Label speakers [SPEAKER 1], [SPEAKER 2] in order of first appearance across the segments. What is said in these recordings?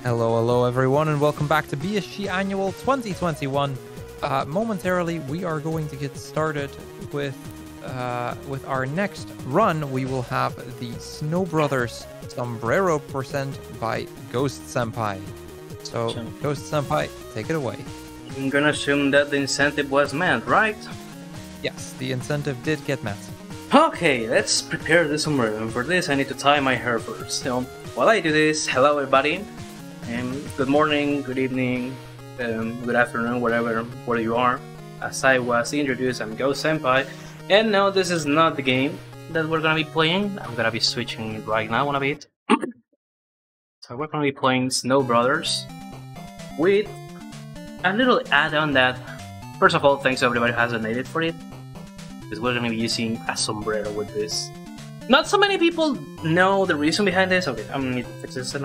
[SPEAKER 1] Hello everyone, and welcome back to BSG Annual 2021. Momentarily, we are going to get started with our next run. We will have the Snow Brothers Sombrero present by GhostSenpai. So, GhostSenpai, take it away.
[SPEAKER 2] I'm gonna assume that the incentive was met, right?
[SPEAKER 1] Yes, the incentive did get met.
[SPEAKER 2] Okay, let's prepare the sombrero, and for this I need to tie my hair first. So, while I do this, hello everybody. Good morning, good evening, good afternoon, where you are. As I was introduced, I'm GhostSenpai, and no, this is not the game that we're gonna be playing. I'm gonna be switching it right now a bit. So we're gonna be playing Snow Brothers with a little add-on that, first of all, thanks to everybody who has donated for it, because we're gonna be using a sombrero with this. Not so many people know the reason behind this. Okay, I'm gonna need to fix this.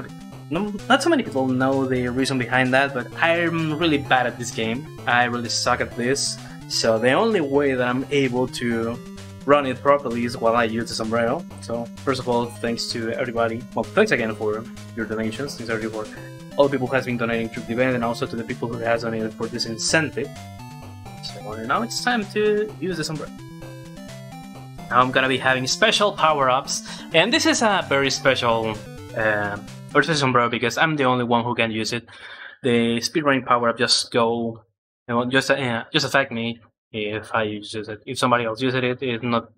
[SPEAKER 2] No, not so many people know the reason behind that, but I'm really bad at this game. I really suck at this, so the only way that I'm able to run it properly is while I use the sombrero. So first of all, thanks to everybody. Well, thanks again for your donations. Thanks everybody for all the people who has been donating through the event, and also to the people who has donated for this incentive. So now it's time to use the sombrero. Now I'm gonna be having special power-ups, and this is a very special sombrero because I'm the only one who can use it. The speedrunning power-up just affect me if I use it. If somebody else uses it,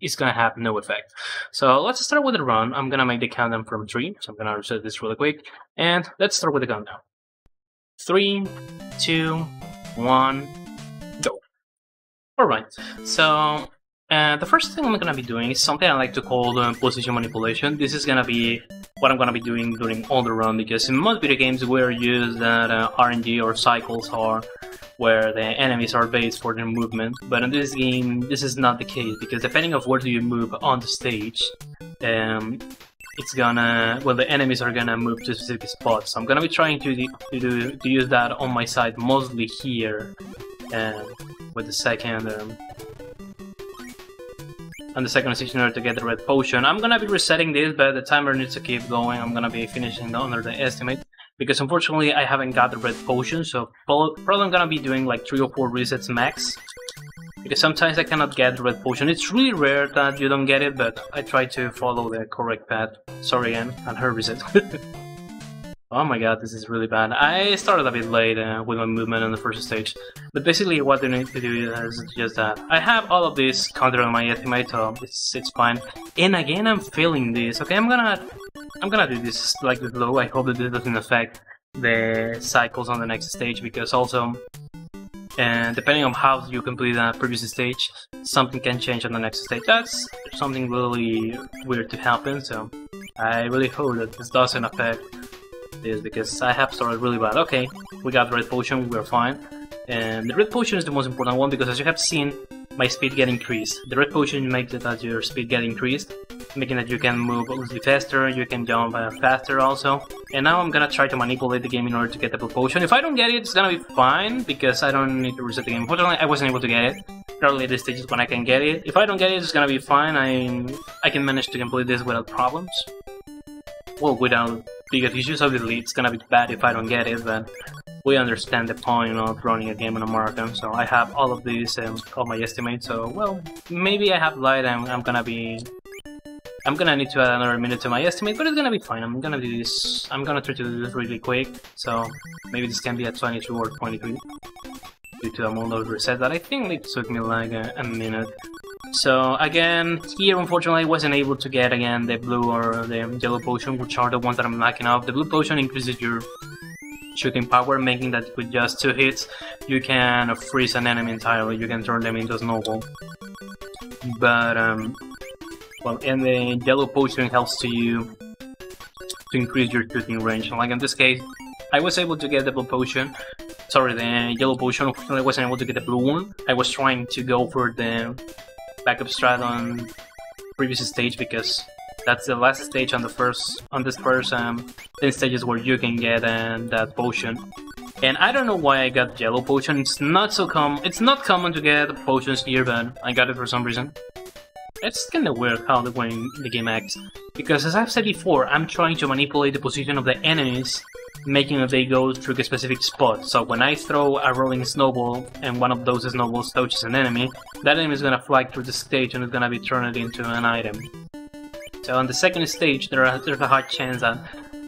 [SPEAKER 2] it's gonna have no effect. So let's start with the run. I'm gonna make the countdown from 3, so I'm gonna reset this really quick, and let's start with the countdown. 3, 2, 1, go. Alright, so the first thing I'm gonna be doing is something I like to call position manipulation. This is gonna be what I'm gonna be doing during all the run, because in most video games we're used that RNG or cycles are where the enemies are based for their movement, but in this game this is not the case, because depending on where do you move on the stage, the enemies are gonna move to specific spots. So I'm gonna be trying to use that on my side, mostly here, with the second on the second stage in order to get the red potion. I'm gonna be resetting this, but the timer needs to keep going. I'm gonna be finishing under the estimate, because unfortunately I haven't got the red potion, so probably I'm gonna be doing like 3 or 4 resets max, because sometimes I cannot get the red potion. It's really rare that you don't get it, but I try to follow the correct path. Sorry again, and her reset. Oh my god, this is really bad. I started a bit late with my movement on the first stage, but basically what I need to do is just that. I have all of this counted on my estimate, so it's fine. And again, I'm failing this. Okay, I'm gonna do this like with low. I hope that this doesn't affect the cycles on the next stage, because also, depending on how you complete the previous stage, something can change on the next stage. That's something really weird to happen, so I really hope that this doesn't affect this, because I have started really bad. Okay, we got the red potion, we're fine. And the red potion is the most important one, because as you have seen, my speed get increased. The red potion makes it that your speed get increased, making that you can move a little faster, you can jump faster also. And now I'm gonna try to manipulate the game in order to get the blue potion. If I don't get it, it's gonna be fine, because I don't need to reset the game. Unfortunately, I wasn't able to get it. There are later stages when I can get it. If I don't get it, it's gonna be fine. I can manage to complete this without problems. Well, without bigger issues. Obviously it's gonna be bad if I don't get it, but we understand the point of running a game on a marathon. So I have all of these on my estimate, so well, maybe I have lied and I'm gonna need to add another minute to my estimate, but it's gonna be fine. I'm gonna do this. I'm gonna try to do this really quick, so maybe this can be at 22 or 23 due to the amount of reset that I think it took me like a minute. So again, here unfortunately I wasn't able to get again the blue or the yellow potion, which are the ones that I'm lacking of. The blue potion increases your shooting power, making that with just 2 hits you can freeze an enemy entirely, you can turn them into a snowball. But well, and the yellow potion helps you to increase your shooting range. Like in this case, I was able to get the blue potion. Sorry, the yellow potion. Unfortunately, I wasn't able to get the blue one. I was trying to go for the backup strat on previous stage, because that's the last stage on this first 10 stages where you can get that potion. And I don't know why I got yellow potion. It's not common to get potions here, but I got it for some reason. It's kinda weird how the game acts, because as I've said before, I'm trying to manipulate the position of the enemies making that they go through a specific spot. So when I throw a rolling snowball and one of those snowballs touches an enemy, that enemy is gonna fly through the stage and it's gonna be turned into an item. So on the second stage, there's a high chance that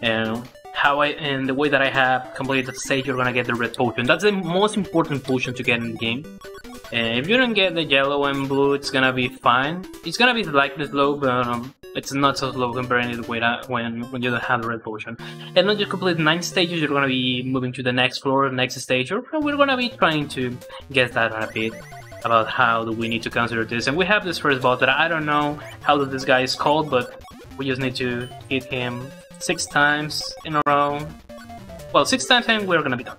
[SPEAKER 2] the way that I have completed the stage, you're gonna get the red potion. That's the most important potion to get in the game. If you don't get the yellow and blue, it's gonna be fine. It's gonna be slightly slow, but it's not so slow compared to the way that when you don't have the red potion. And when you complete 9 stages, you're gonna be moving to the next floor, next stage, or we're gonna be trying to get that a bit about how do we need to consider this. And we have this first boss that I don't know how this guy is called, but we just need to hit him 6 times in a row. Well, 6 times and we're gonna be done.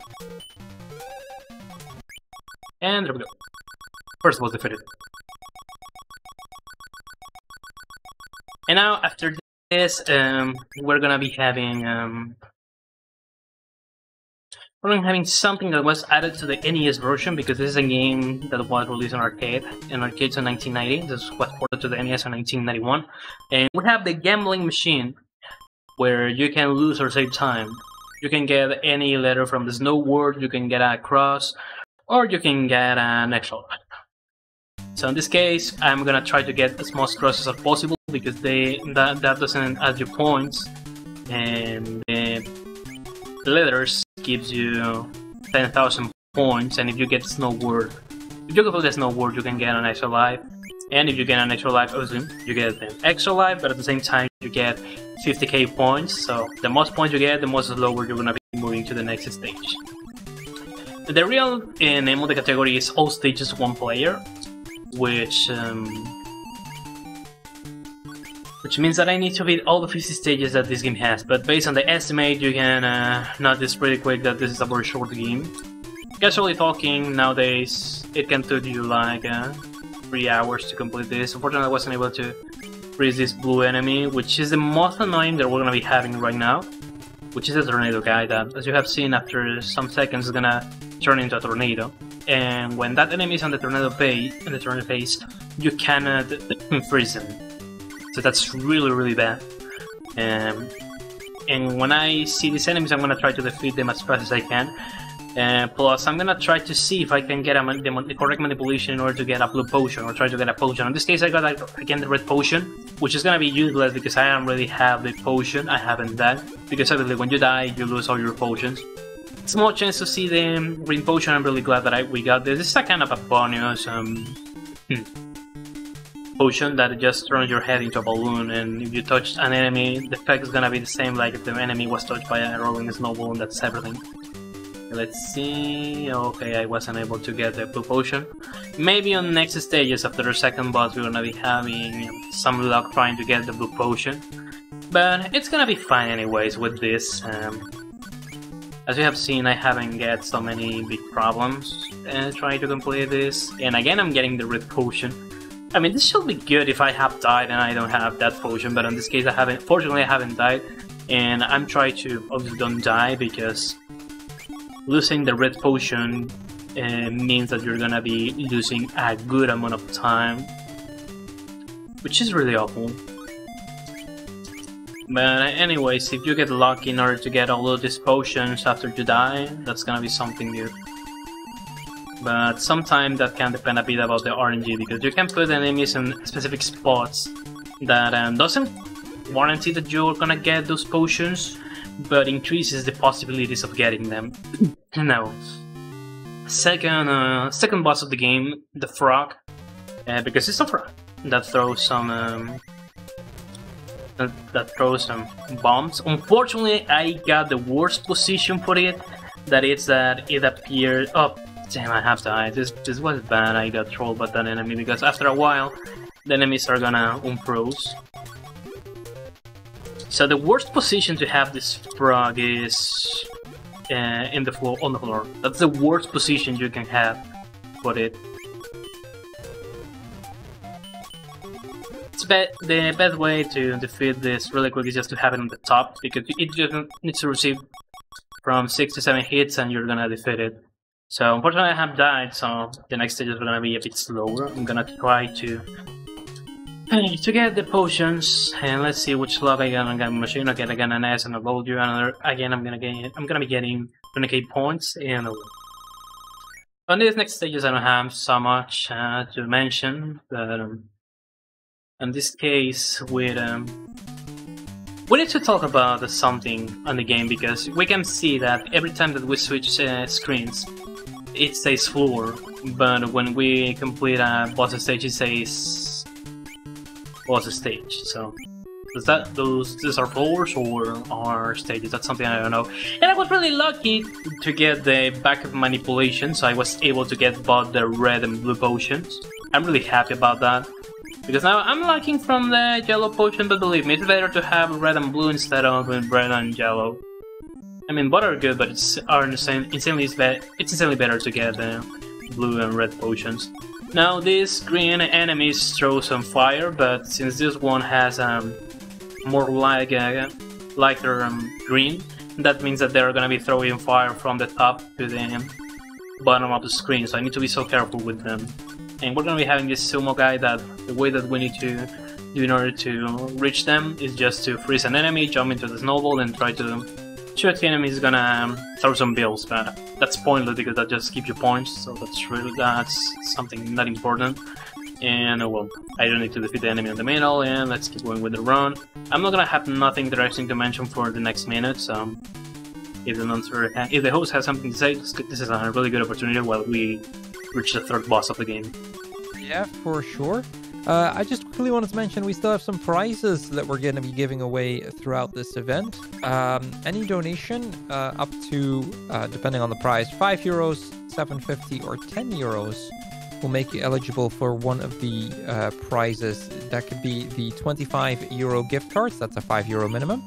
[SPEAKER 2] And there we go. First boss defeated. And now after this, we're gonna be having something that was added to the NES version, because this is a game that was released on arcades in 1990. This was ported to the NES in 1991. And we have the gambling machine, where you can lose or save time. You can get any letter from the snow world, you can get a cross, or you can get an extra life. So in this case, I'm gonna try to get as much crosses as possible, because that doesn't add you points, and the letters gives you 10,000 points. And if you get snow world, if you complete the snow world, you can get an extra life. And if you get an extra life, obviously you get an extra life, but at the same time you get 50k points. So the most points you get, the most slower you're gonna be moving to the next stage. The real name of the category is all stages 1 player, which means that I need to beat all the 50 stages that this game has. But based on the estimate, you can notice pretty quick that this is a very short game. Casually talking, nowadays it can take you like 3 hours to complete this. Unfortunately, I wasn't able to freeze this blue enemy, which is the most annoying that we're gonna be having right now, which is a tornado guy that, as you have seen, after some seconds is gonna turn into a tornado. And when that enemy is on the tornado phase, you cannot freeze him. So that's really bad. And when I see these enemies, I'm gonna try to defeat them as fast as I can. Plus, I'm gonna try to see if I can get the correct manipulation in order to get a blue potion, or try to get a potion. In this case, I got again the red potion, which is gonna be useless because I don't really have the potion. I haven't died, because obviously when you die, you lose all your potions. Small chance to see the green potion. I'm really glad that we got this. This is a kind of a bonus potion that just turns your head into a balloon, and if you touch an enemy, the effect is gonna be the same like if the enemy was touched by a rolling snowball, and that's everything. Let's see. Okay, I wasn't able to get the blue potion. Maybe on next stages after the second boss we're gonna be having some luck trying to get the blue potion. But it's gonna be fine anyways with this. As you have seen, I haven't get so many big problems trying to complete this. And again, I'm getting the red potion. I mean, this should be good if I have died and I don't have that potion, but in this case fortunately I haven't died. And I'm trying to obviously don't die, because losing the red potion means that you're gonna be losing a good amount of time, which is really awful. But anyways, if you get lucky in order to get all of these potions after you die, that's gonna be something good. But sometimes that can depend a bit about the RNG, because you can put enemies in specific spots that doesn't guarantee that you're gonna get those potions, but increases the possibilities of getting them. Now, second boss of the game, the frog, because it's a frog that throws some bombs. Unfortunately, I got the worst position for it. That is that it appeared. Oh, damn! I have died. This was bad. I got trolled by that enemy, because after a while, the enemies are gonna unfroze. So the worst position to have this frog is on the floor. That's the worst position you can have for it. The best way to defeat this really quick is just to have it on the top, because it just needs to receive from 6 to 7 hits and you're gonna defeat it. So unfortunately I have died, so the next stage is gonna be a bit slower. I'm gonna try to Okay, to get the potions, and let's see which slot I got. I got a machine. Okay, I got an S and a Voldu, and again I'm gonna be getting 20k points. And on these next stages, I don't have so much to mention, but in this case, we need to talk about something on the game, because we can see that every time that we switch screens, it says floor, but when we complete a boss stage, it says boss stage. So these are floors or are stages? That's something I don't know. And I was really lucky to get the backup manipulation, so I was able to get both the red and blue potions. I'm really happy about that, because now I'm lacking from the yellow potion, but believe me, it's better to have red and blue instead of red and yellow. I mean, both are good, but it's insanely better to get the blue and red potions. Now, these green enemies throw some fire, but since this one has more lighter green, that means that they're gonna be throwing fire from the top to the bottom of the screen, so I need to be so careful with them. And we're gonna be having this sumo guy that the way that we need to do in order to reach them is just to freeze an enemy, jump into the snowball, and try to shoot the enemy is gonna throw some bills, but that's pointless because that just gives you points, so that's something not important. And well, I don't need to defeat the enemy in the middle, and let's keep going with the run. I'm not gonna have nothing interesting to mention for the next minutes. If the host has something to say, this is a really good opportunity while we reach the third boss of the game.
[SPEAKER 1] Yeah, for sure. I just quickly wanted to mention we still have some prizes that we're going to be giving away throughout this event. Any donation up to, depending on the price, €5, €7.50 or €10 will make you eligible for one of the prizes. That could be the €25 gift cards, that's a €5 minimum.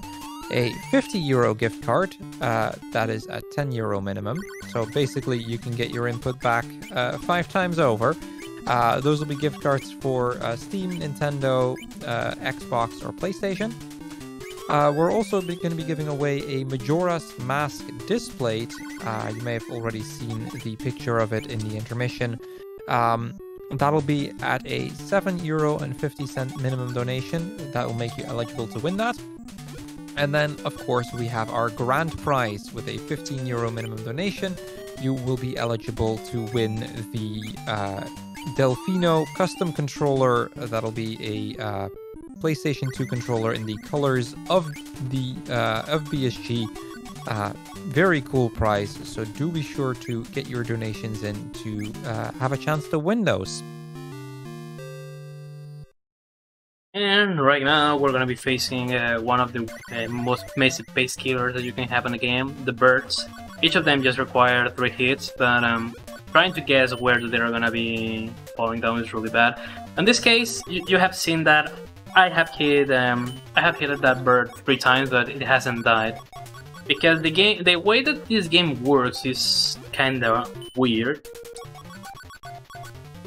[SPEAKER 1] A €50 gift card, that is a €10 minimum. So basically you can get your input back 5 times over. Those will be gift cards for Steam, Nintendo, Xbox, or PlayStation. We're also going to be giving away a Majora's Mask displate. You may have already seen the picture of it in the intermission. That'll be at a €7.50 minimum donation. That will make you eligible to win that. And then, of course, we have our grand prize with a €15 minimum donation. You will be eligible to win the Delfino custom controller. That'll be a PlayStation 2 controller in the colors of BSG. Very cool prize, so do be sure to get your donations in to have a chance to win those.
[SPEAKER 2] And right now we're gonna be facing one of the most massive base killers that you can have in the game, the birds. Each of them just require 3 hits, but trying to guess where they're gonna be falling down is really bad. In this case, you have seen that I have hit that bird 3 times, but it hasn't died. Because the way that this game works is kinda weird.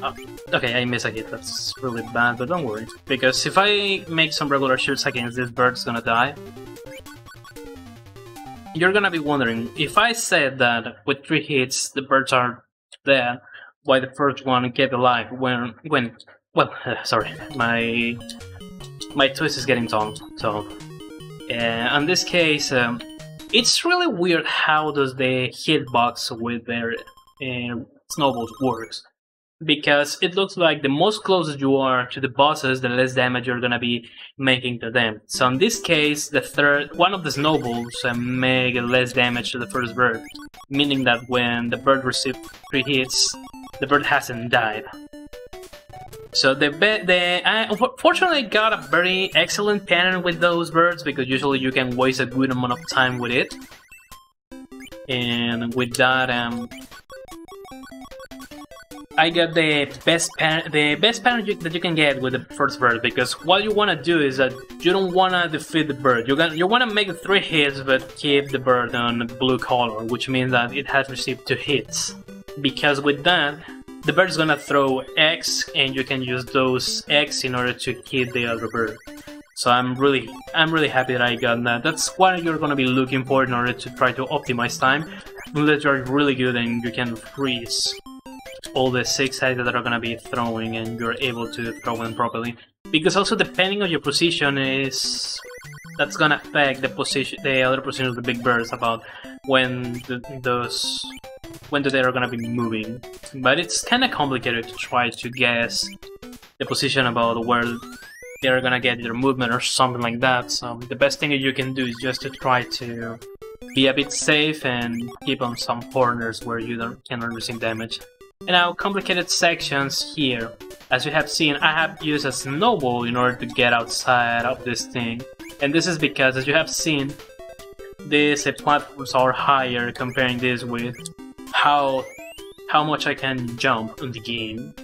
[SPEAKER 2] Oh, okay, I missed a hit, that's really bad, but don't worry. Because if I make some regular shoots against this bird, it's gonna die. You're gonna be wondering, if I said that with 3 hits the birds are dead, why the first one kept alive when sorry, my twist is getting tongue. So, in this case, it's really weird how does the hitbox with their snowballs works. Because it looks like the most closest you are to the bosses, the less damage you're gonna be making to them. So in this case, one of the snowballs make less damage to the first bird, meaning that when the bird received 3 hits, the bird hasn't died. So fortunately, I got a very excellent pattern with those birds, because usually you can waste a good amount of time with it. And with that, I got the best pattern that you can get with the first bird, because what you want to do is that you don't want to defeat the bird. You want to make 3 hits but keep the bird on blue color, which means that it has received 2 hits. Because with that, the bird is gonna throw X, and you can use those X in order to hit the other bird. So I'm really happy that I got that. That's what you're gonna be looking for in order to try to optimize time, unless you're really good and you can freeze all the 6 sides that are gonna be throwing, and you're able to throw them properly. Because also depending on your position that's gonna affect the other position of the big birds about when they are gonna be moving. But it's kind of complicated to try to guess the position about where they're gonna get their movement or something like that. So the best thing that you can do is just to try to be a bit safe and keep on some corners where you cannot receive damage. And now complicated sections here. As you have seen, I have used a snowball in order to get outside of this thing. And this is because, as you have seen, these platforms are higher, comparing this with how much I can jump in the game,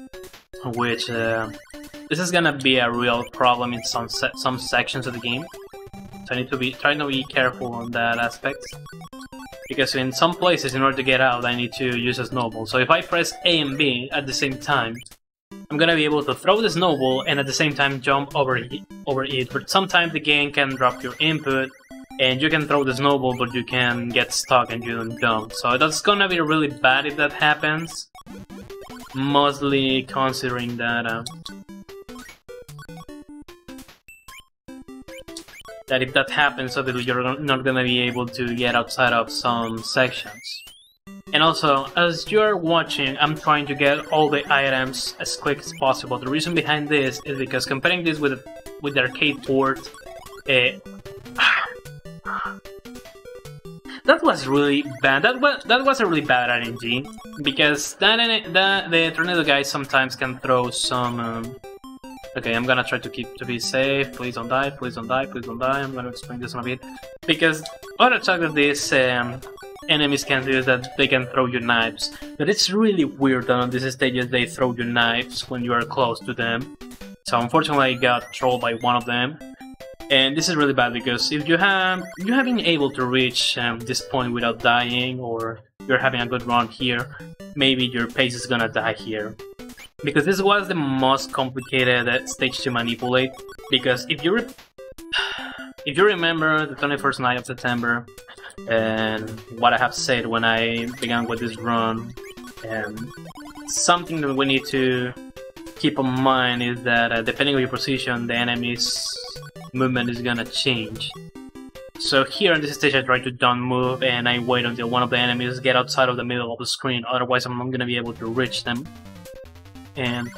[SPEAKER 2] which this is gonna be a real problem in some sections of the game. So I need to try to be careful on that aspect, because in some places, in order to get out, I need to use a snowball. So if I press A and B at the same time, I'm gonna be able to throw the snowball and at the same time jump over it. But sometimes the game can drop your input, and you can throw the snowball, but you can get stuck and you don't jump. So that's gonna be really bad if that happens. Mostly considering that if that happens, obviously you're not gonna be able to get outside of some sections. And also, as you're watching, I'm trying to get all the items as quick as possible. The reason behind this is because comparing this with the arcade port, that was really bad. That was a really bad RNG, because the tornado guys sometimes can throw some. Okay, I'm gonna try to be safe. Please don't die. Please don't die. Please don't die. I'm gonna explain this in a bit, because what I talk of this. Enemies can do is that they can throw you knives, but it's really weird that on these stages they throw you knives when you are close to them. So unfortunately I got trolled by one of them, and this is really bad because if you have been able to reach this point without dying, or you're having a good run here, maybe your pace is gonna die here. Because this was the most complicated stage to manipulate, because if you remember the 21st night of September, and what I have said when I began with this run, something that we need to keep in mind is that depending on your position, the enemy's movement is gonna change. So here on this stage I try to don't move, and I wait until one of the enemies get outside of the middle of the screen, otherwise I'm not gonna be able to reach them. And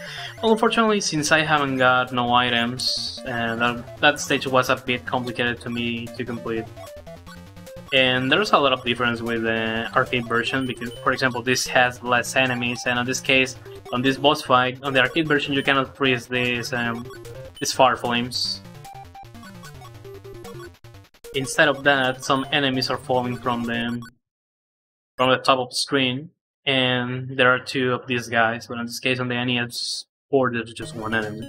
[SPEAKER 2] well, unfortunately, since I haven't got no items, that stage was a bit complicated to me to complete. And there's a lot of difference with the arcade version, because, for example, this has less enemies, and in this case, on this boss fight, on the arcade version, you cannot freeze these fire flames. Instead of that, some enemies are falling from the top of the screen, and there are 2 of these guys, but in this case, on the NES port, there's just 1 enemy.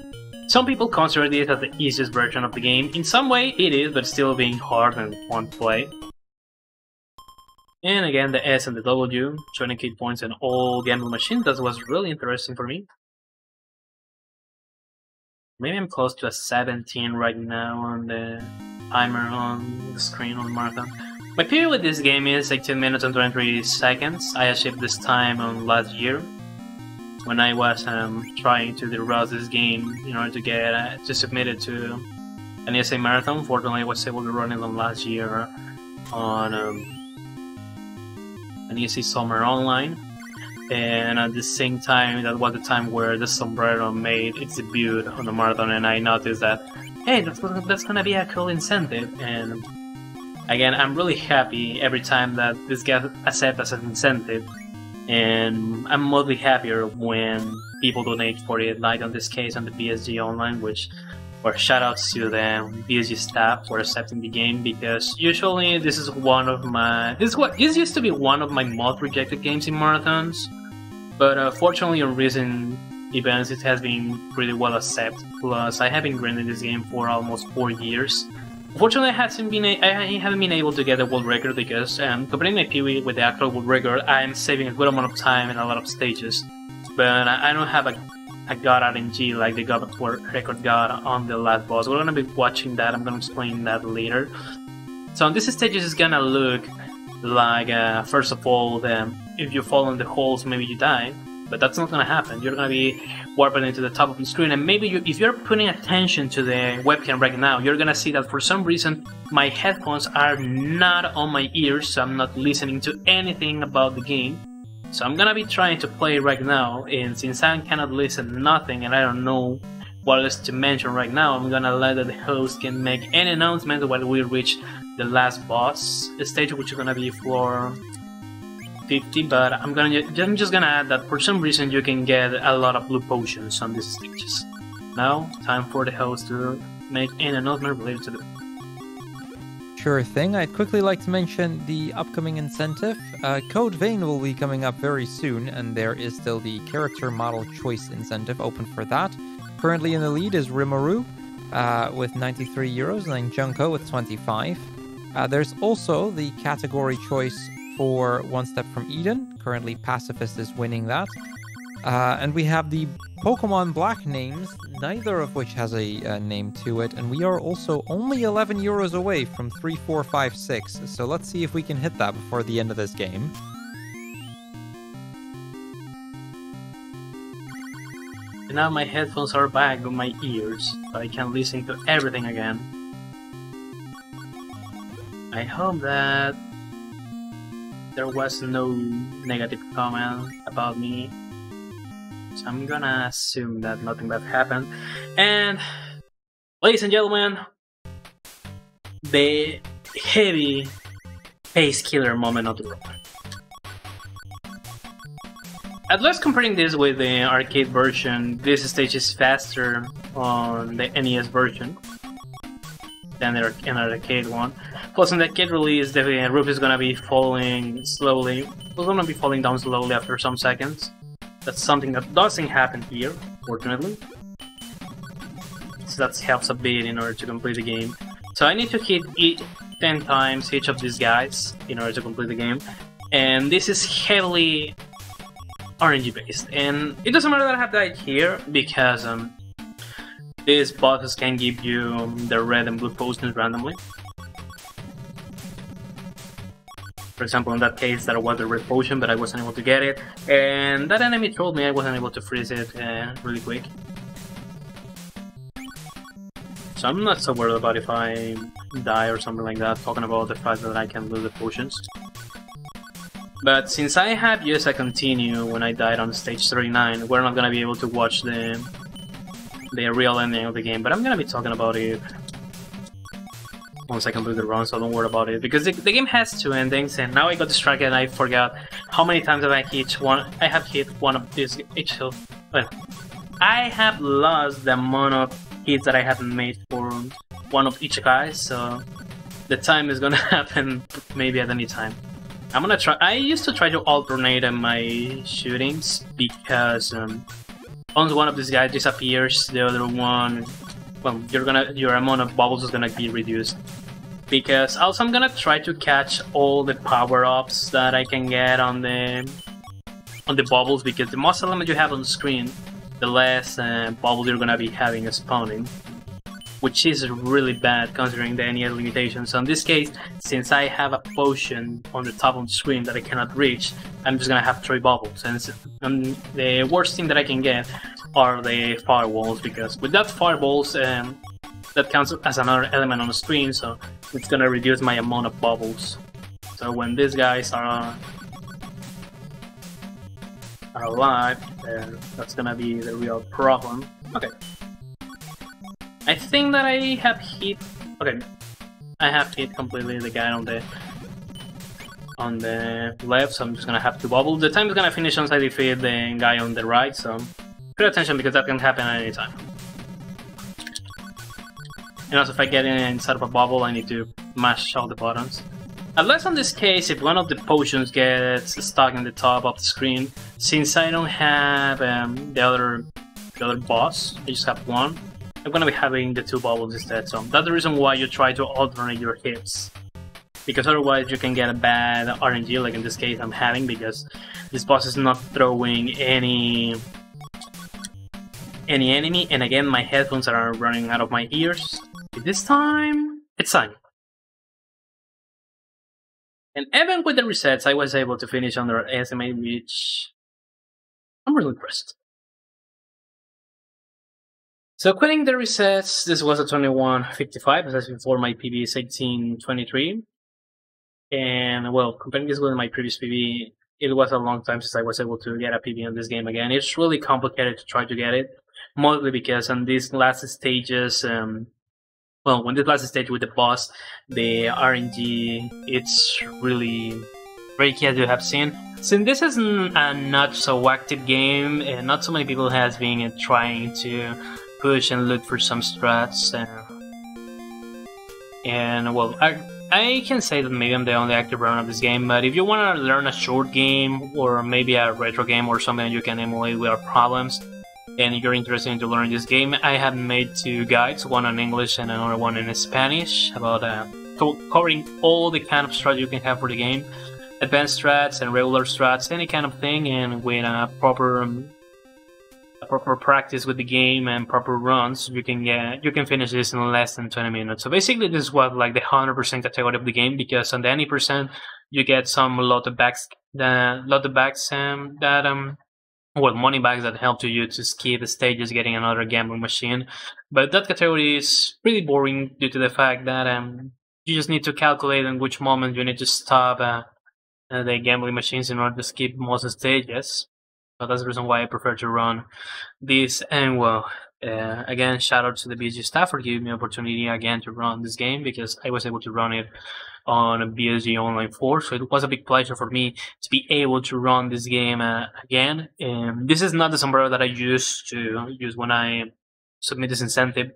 [SPEAKER 2] Some people consider this as the easiest version of the game. In some way, it is, but still being hard and fun to play. And again, the S and the W, showing key points in all gamble machines. That was really interesting for me. Maybe I'm close to a 17 right now on the timer on the screen on Marathon. My PB with this game is 18 minutes and 23 seconds. I achieved this time on last year, when I was trying to derose this game in order to get to submit it to an ESA Marathon. Fortunately, I was able to run it on last year on an ESA Summer Online, and at the same time, that was the time where the Sombrero made its debut on the Marathon, and I noticed that, hey, that's gonna be a cool incentive. And again, I'm really happy every time that this gets accepted as an incentive, and I'm mostly happier when people donate for it, like on this case on the BSG Online, or shoutouts to the BSG staff for accepting the game, because usually this is this used to be one of my most rejected games in marathons, but fortunately on recent events it has been pretty well accepted. Plus I have been grinding this game for almost 4 years. Unfortunately I haven't been able to get a world record, because comparing my PB with the actual world record, I'm saving a good amount of time in a lot of stages, but I don't have a god RNG like the god record god on the last boss. We're gonna be watching that. I'm gonna explain that later. So on this stage is gonna look like first of all, if you fall in the holes, maybe you die. but that's not gonna happen. You're gonna be warping into the top of the screen, and maybe if you're putting attention to the webcam right now, you're gonna see that for some reason my headphones are not on my ears, so I'm not listening to anything about the game. So I'm gonna be trying to play right now, and since I cannot listen to nothing and I don't know what else to mention right now, I'm gonna let the host can make any announcement while we reach the last boss stage, which is gonna be floor 50. But I'm just gonna add that for some reason you can get a lot of blue potions on these stages. Now, time for the host to make any announcement related to the...
[SPEAKER 1] Sure thing. I'd quickly like to mention the upcoming incentive. Code Vein will be coming up very soon, and there is still the character model choice incentive open for that. Currently in the lead is Rimuru with 93 euros, and then Junko with 25. There's also the category choice for One Step from Eden. Currently Pacifist is winning that. And we have the Pokemon Black names, neither of which has a name to it, and we are also only 11 euros away from 3, 4, 5, 6. So let's see if we can hit that before the end of this game.
[SPEAKER 2] And now my headphones are back on my ears, so I can listen to everything again. I hope that there was no negative comment about me. So I'm gonna assume that nothing bad happened. And ladies and gentlemen, the heavy pace killer moment of the run. At least comparing this with the arcade version, this stage is faster on the NES version than an arcade one. Plus, in the arcade release, the roof is gonna be falling slowly. It's gonna be falling down slowly after some seconds. That's something that doesn't happen here, fortunately. So that helps a bit in order to complete the game. So I need to hit 10 times each of these guys in order to complete the game. And this is heavily RNG based. And it doesn't matter that I have died here, because these bosses can give you the red and blue potions randomly. For example, in that case, that was the red potion, but I wasn't able to get it. And that enemy told me I wasn't able to freeze it really quick. So I'm not so worried about if I die or something like that, talking about the fact that I can lose the potions. But since I have used a continue when I died on stage 39, we're not gonna be able to watch the real ending of the game, but I'm gonna be talking about it once I complete the run, so don't worry about it, because the game has two endings, and now I got distracted and I forgot how many times have I hit one. I have hit one of these each. Well, I have lost the amount of hits that I haven't made for one of each guy, so the time is gonna happen maybe at any time. I'm gonna try. I used to try to alternate my shootings, because once one of these guys disappears, the other one, well, your amount of bubbles is gonna be reduced. Because also I'm gonna try to catch all the power-ups that I can get on the bubbles, because the most element you have on the screen, the less bubbles you're gonna be having spawning, which is really bad considering the NES limitations. So in this case, since I have a potion on the top of the screen that I cannot reach, I'm just gonna have 3 bubbles, and the worst thing that I can get are the fireballs, because with that fireballs, that counts as another element on the screen, so it's gonna reduce my amount of bubbles. So when these guys are alive, that's gonna be the real problem. Okay. I think that I have hit... Okay. I have hit completely the guy on the left, so I'm just gonna have to bubble. The time is gonna finish once I defeat the guy on the right, so pay attention, because that can happen at any time. And also, if I get inside of a bubble, I need to mash all the buttons. Unless in this case, if one of the potions gets stuck in the top of the screen, since I don't have the other boss, I just have one, I'm gonna be having the 2 bubbles instead. So that's the reason why you try to alternate your hits, because otherwise you can get a bad RNG, like in this case I'm having, because this boss is not throwing any enemy, and again my headphones are running out of my ears. This time, it's time. And even with the resets, I was able to finish under estimate, which I'm really impressed. So quitting the resets, this was a 21:55, as I said before, my PB is 18:23. And well, comparing this with my previous PB, it was a long time since I was able to get a PB in this game again. It's really complicated to try to get it, mostly because on these last stages, well, when this last stage with the boss, the RNG, it's really tricky, as you have seen. Since this is a not so active game, and not so many people has been trying to push and look for some strats, and well, I can say that maybe I'm the only active runner of this game, but if you want to learn a short game, or maybe a retro game, or something that you can emulate without problems, and if you're interested in learning this game, I have made 2 guides, one in English and another one in Spanish, about covering all the kind of strats you can have for the game, advanced strats and regular strats, any kind of thing, and with a proper practice with the game and proper runs, you can finish this in less than 20 minutes. So basically, this was like the 100% category of the game, because on the 90% you get some lot of bags well, money bags that help you to skip stages, getting another gambling machine. But that category is pretty boring due to the fact that you just need to calculate in which moment you need to stop the gambling machines in order to skip most stages. So that's the reason why I prefer to run this. And well, again, shout out to the BSG staff for giving me the opportunity again to run this game, because I was able to run it on a BSG Online 4, so it was a big pleasure for me to be able to run this game again. This is not the Sombrero that I used to use when I submit this incentive,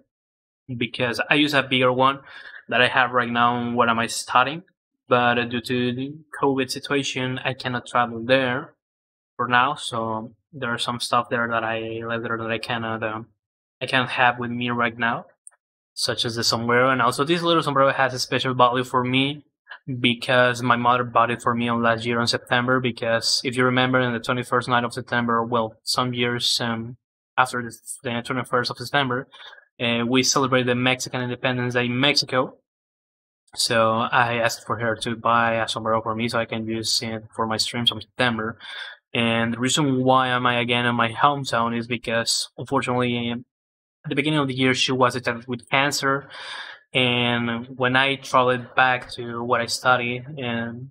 [SPEAKER 2] because I use a bigger one that I have right now when I'm studying, but due to the COVID situation, I cannot travel there for now, so there are some stuff there that I left there that I cannot have with me right now, such as the sombrero. And also, this little sombrero has a special value for me, because my mother bought it for me on last year in September. Because if you remember, in the 21st night of September, well, some years after the 21st of September, we celebrated the Mexican Independence Day in Mexico. So I asked for her to buy a sombrero for me so I can use it for my streams in September. And the reason why am I again in my hometown is because, unfortunately, at the beginning of the year, she was detected with cancer. And when I traveled back to what I studied, and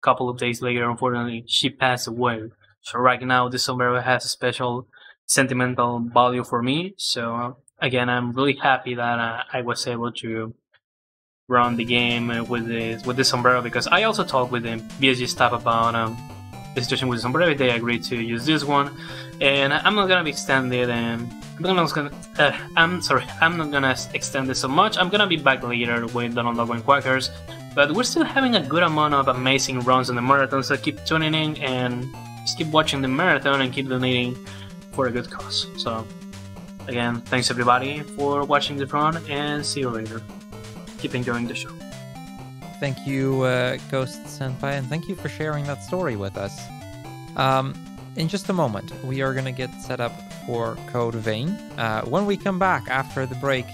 [SPEAKER 2] a couple of days later, unfortunately, she passed away. So right now, this sombrero has a special sentimental value for me. So again, I'm really happy that I was able to run the game with this sombrero, because I also talked with the BSG staff about the situation with the sombrero. They agreed to use this one, and I'm not gonna be extended. I'm not gonna extend this so much. I'm gonna be back later with the Ongoing Quackers, but we're still having a good amount of amazing runs in the marathon. So keep tuning in and just keep watching the marathon and keep donating for a good cause. So again, thanks everybody for watching the run, and see you later. Keep enjoying the show.
[SPEAKER 1] Thank you, GhostSenpai, and thank you for sharing that story with us. In just a moment, we are going to get set up for Code Vein. When we come back after the break,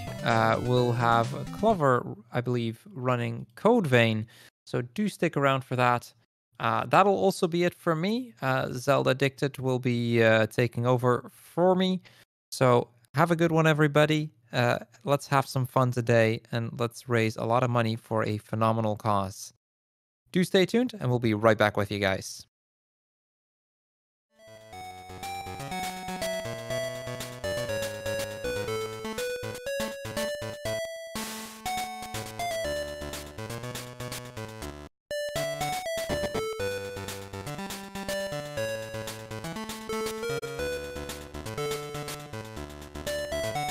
[SPEAKER 1] we'll have Clover, I believe, running Code Vein, so do stick around for that. That'll also be it for me. Zelda Addicted will be taking over for me. So have a good one, everybody. Let's have some fun today, and let's raise a lot of money for a phenomenal cause. Do stay tuned, and we'll be right back with you guys.